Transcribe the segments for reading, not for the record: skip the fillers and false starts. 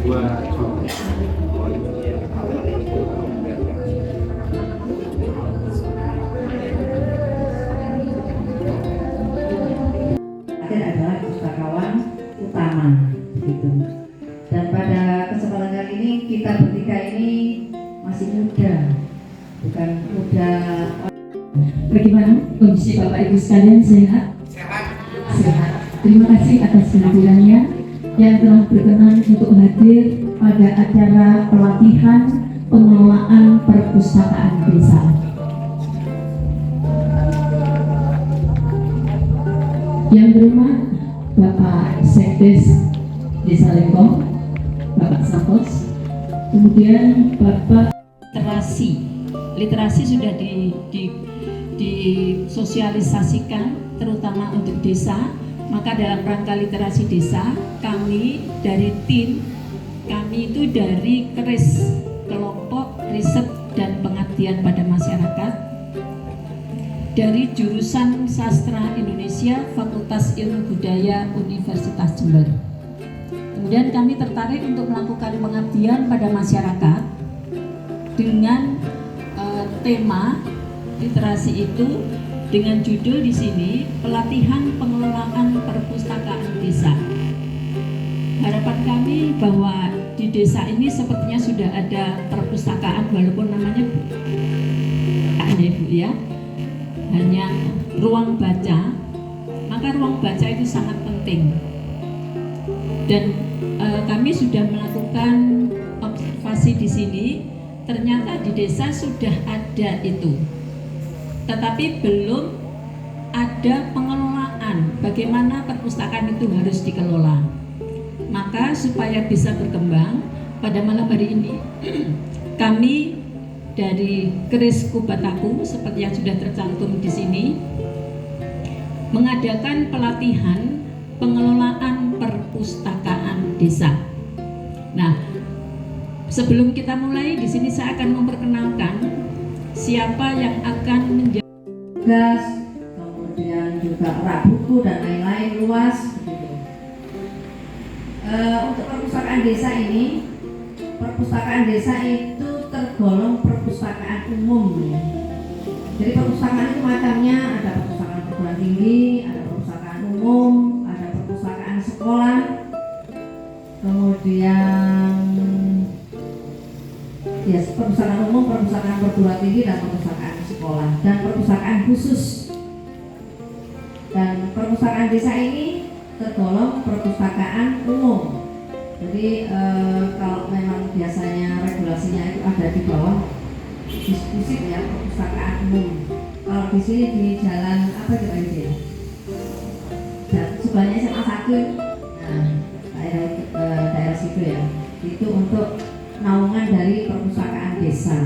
dua contoh. Adalah pustakawan utama gitu. Dan pada kesempatan kali ini kita bertiga ini masih muda, bukan muda. Bagaimana kondisi Bapak Ibu sekalian, sehat? Sehat. Terima kasih atas kehadirannya yang telah berkenan untuk hadir pada acara pelatihan pengelolaan perpustakaan desa. Yang berhormat Bapak Sekdes Desa Lengkong, Bapak Santos, kemudian Bapak literasi sudah disosialisasikan terutama untuk desa. Maka dalam rangka literasi desa, kami dari tim kami itu dari KRIS, Kelompok Riset dan Pengabdian pada Masyarakat, dari jurusan Sastra Indonesia Fakultas Ilmu Budaya Universitas Jember. Kemudian kami tertarik untuk melakukan pengabdian pada masyarakat dengan tema literasi itu dengan judul di sini pelatihan pengelolaan perpustakaan desa. Harapan kami bahwa di desa ini sepertinya sudah ada perpustakaan walaupun namanya ada Bu ya. Hanya ruang baca, maka ruang baca itu sangat penting. Dan kami sudah melakukan observasi di sini, ternyata di desa sudah ada itu, tetapi belum ada pengelolaan bagaimana perpustakaan itu harus dikelola. Maka supaya bisa berkembang, pada malam hari ini kami dari KRIS Kubataku seperti yang sudah tercantum di sini mengadakan pelatihan pengelolaan perpustakaan desa. Nah, sebelum kita mulai di sini saya akan memperkenalkan siapa yang akan menjadi tugas, kemudian juga rak buku dan lain-lain luas. Untuk perpustakaan desa ini, perpustakaan desa itu tergolong perpustakaan umum ya. Jadi perpustakaan itu macamnya ada perpustakaan perguruan tinggi, ada perpustakaan umum, ada perpustakaan sekolah, kemudian ya perpustakaan umum, perpustakaan perguruan tinggi dan perpustakaan sekolah dan perpustakaan khusus. Dan perpustakaan desa ini tergolong perpustakaan umum. Jadi kalau memang biasanya regulasinya itu ada di bawah diskusi ya perpustakaan umum. Kalau di sini di jalan apa kita ini? Sebelahnya SMA 1, nah daerah situ ya. Itu untuk naungan dari perpustakaan desa.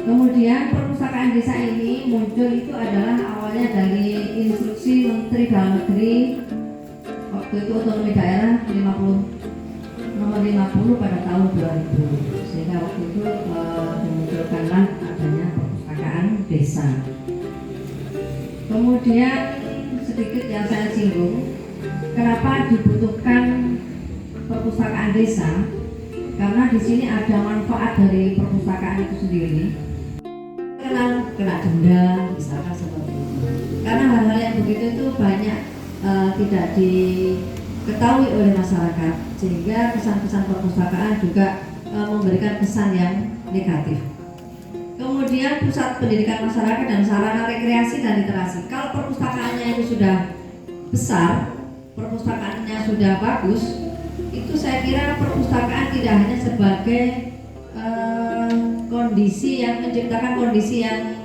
Kemudian perpustakaan desa ini muncul itu adalah awalnya dari instruksi Menteri Dalam Negeri waktu itu otonomi daerah nomor 50 pada tahun 2000, sehingga waktu itu dimunculkanlah adanya perpustakaan desa. Kemudian sedikit yang saya singgung, kenapa dibutuhkan perpustakaan desa? Karena di sini ada manfaat dari perpustakaan itu sendiri. Kena denda, misalkan seperti itu. Karena hal-hal yang begitu itu banyak tidak diketahui oleh masyarakat, sehingga kesan-kesan perpustakaan juga memberikan kesan yang negatif. Kemudian pusat pendidikan masyarakat dan sarana rekreasi dan literasi. Kalau perpustakaannya itu sudah besar, perpustakaannya sudah bagus, itu saya kira perpustakaan tidak hanya sebagai kondisi yang menciptakan kondisi yang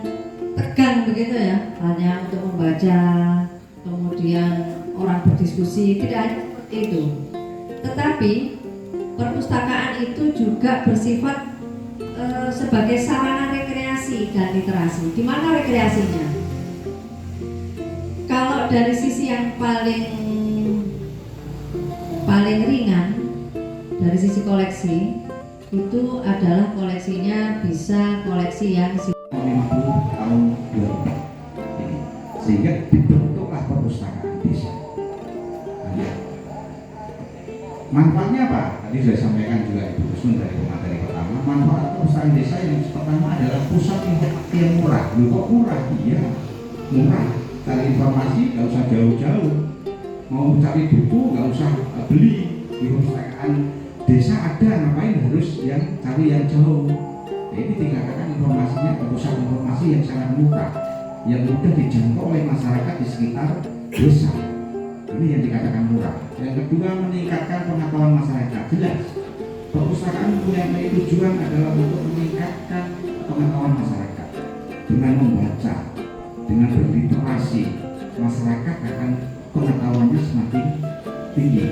tegang begitu ya, hanya untuk membaca, kemudian orang berdiskusi, tidak itu. Tetapi perpustakaan itu juga bersifat sebagai sarana rekreasi dan literasi. Di mana rekreasinya? Kalau dari sisi yang paling ringan, dari sisi koleksi, itu adalah koleksinya bisa koleksi yang 50 tahun 2000, sehingga dibentuklah perpustakaan desa. Manfaatnya apa? Tadi sudah disampaikan juga Ibu Kusnul dari pemateri pertama. Manfaat perpustakaan desa yang pertama adalah pusat informasi yang murah. Loh, kok murah? Iya, murah. Cari informasi nggak usah jauh-jauh. Mau cari buku nggak usah beli di perpustakaan desa ada. Ngapain harus yang cari yang jauh? Nah, ini dikatakan informasinya ke pusat informasi yang sangat murah, yang mudah dijangkau oleh masyarakat di sekitar desa. Ini yang dikatakan murah. Yang kedua, meningkatkan pengetahuan masyarakat. Jelas, perpustakaan mempunyai tujuan adalah untuk meningkatkan pengetahuan masyarakat. Dengan membaca, dengan berliterasi, masyarakat akan pengetahuannya semakin tinggi.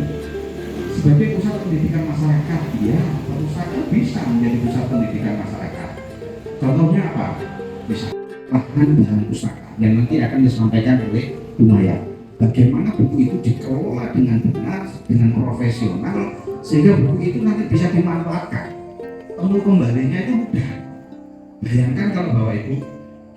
Sebagai pusat pendidikan masyarakat, ya, perpustakaan bisa menjadi pusat pendidikan masyarakat. Contohnya apa? Bisa bahan pustaka yang nanti akan disampaikan oleh Bu Maya. Bagaimana buku itu dikelola dengan benar, dengan profesional, sehingga buku itu nanti bisa dimanfaatkan. Temu kembalinya itu mudah. Bayangkan kalau Bapak Ibu,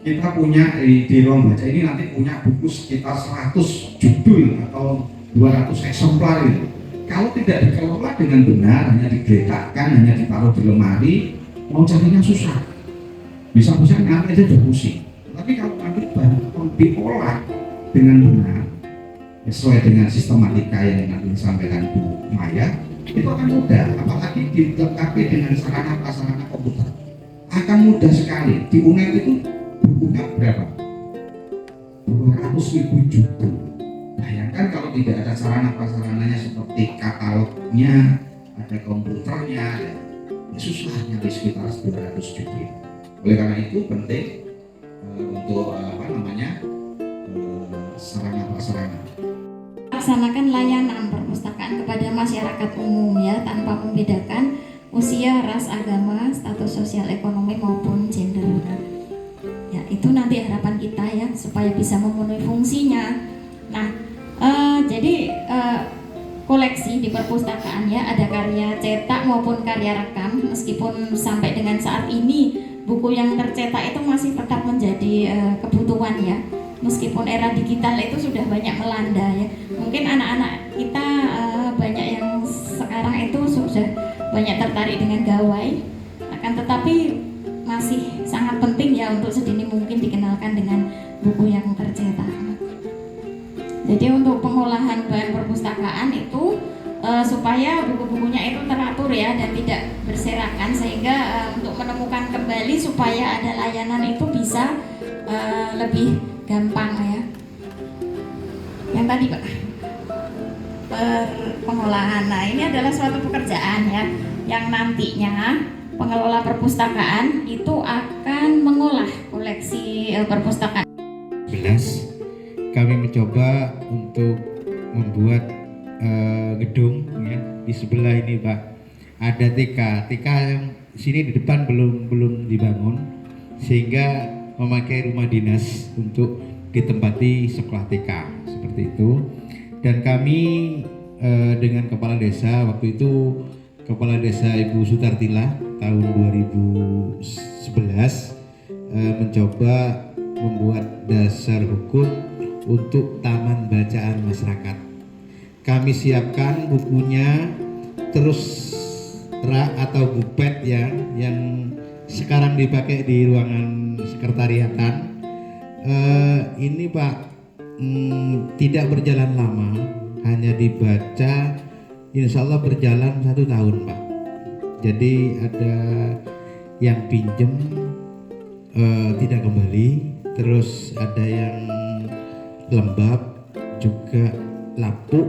kita punya di ruang baca ini nanti punya buku sekitar 100 judul atau 200 eksemplar itu. Kalau tidak dikelola dengan benar, hanya digeletakkan, hanya ditaruh di lemari, mau carinya susah. Bisa-bisa nanti aja udah pusing. Tapi kalau nanti diolah dengan benar, sesuai dengan sistematika yang nanti disampaikan Bu Maya, itu akan mudah. Apalagi dilengkapi dengan sarana prasarana komputer, akan mudah sekali. Di UNED itu bukunya berapa? 200.000 judul. Bayangkan kalau tidak ada sarana prasarananya seperti katalognya, ada komputernya, ya susah nyari sekitar 200 judul. Oleh karena itu penting untuk sarana prasarana. Laksanakan layanan perpustakaan kepada masyarakat umum ya, tanpa membedakan usia, ras, agama, status sosial ekonomi maupun gender. Ya, itu nanti harapan kita ya, supaya bisa memenuhi fungsinya. Nah, jadi koleksi di perpustakaan ya, ada karya cetak maupun karya rekam. Meskipun sampai dengan saat ini buku yang tercetak itu masih tetap menjadi kebutuhan ya. Meskipun era digital itu sudah banyak melanda ya, mungkin anak-anak kita banyak yang sekarang itu sudah banyak tertarik dengan gawai, akan tetapi masih sangat penting ya untuk sedini mungkin dikenalkan dengan buku yang tercetak. Jadi untuk pengolahan bahan perpustakaan itu supaya buku-bukunya itu teratur ya dan tidak berserakan, sehingga untuk menemukan kembali supaya ada layanan itu bisa lebih gampang ya. Yang tadi Pak, pengolahan. Nah, ini adalah suatu pekerjaan ya, yang nantinya pengelola perpustakaan itu akan mengolah koleksi perpustakaan. Kami mencoba untuk membuat gedung ya, di sebelah ini Pak. Ada TK yang sini di depan belum dibangun, sehingga memakai rumah dinas untuk ditempati sekolah TK seperti itu. Dan kami dengan kepala desa waktu itu, kepala desa Ibu Sutartila tahun 2011 mencoba membuat dasar hukum untuk taman bacaan masyarakat. Kami siapkan bukunya, terus rak atau bupet ya, yang sekarang dipakai di ruangan sekretariatan. Ini Pak tidak berjalan lama, hanya dibaca, insya Allah berjalan 1 tahun Pak. Jadi ada yang pinjem tidak kembali, terus ada yang lembab juga lapuk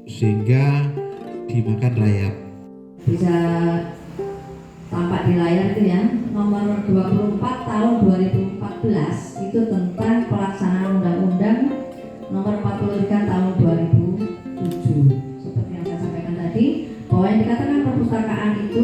sehingga dimakan rayap. Bisa tampak di layar itu ya, nomor 24 tahun 2014 itu tentang pelaksanaan undang-undang nomor 43 tahun 2007. Seperti yang saya sampaikan tadi, bahwa yang dikatakan perpustakaan itu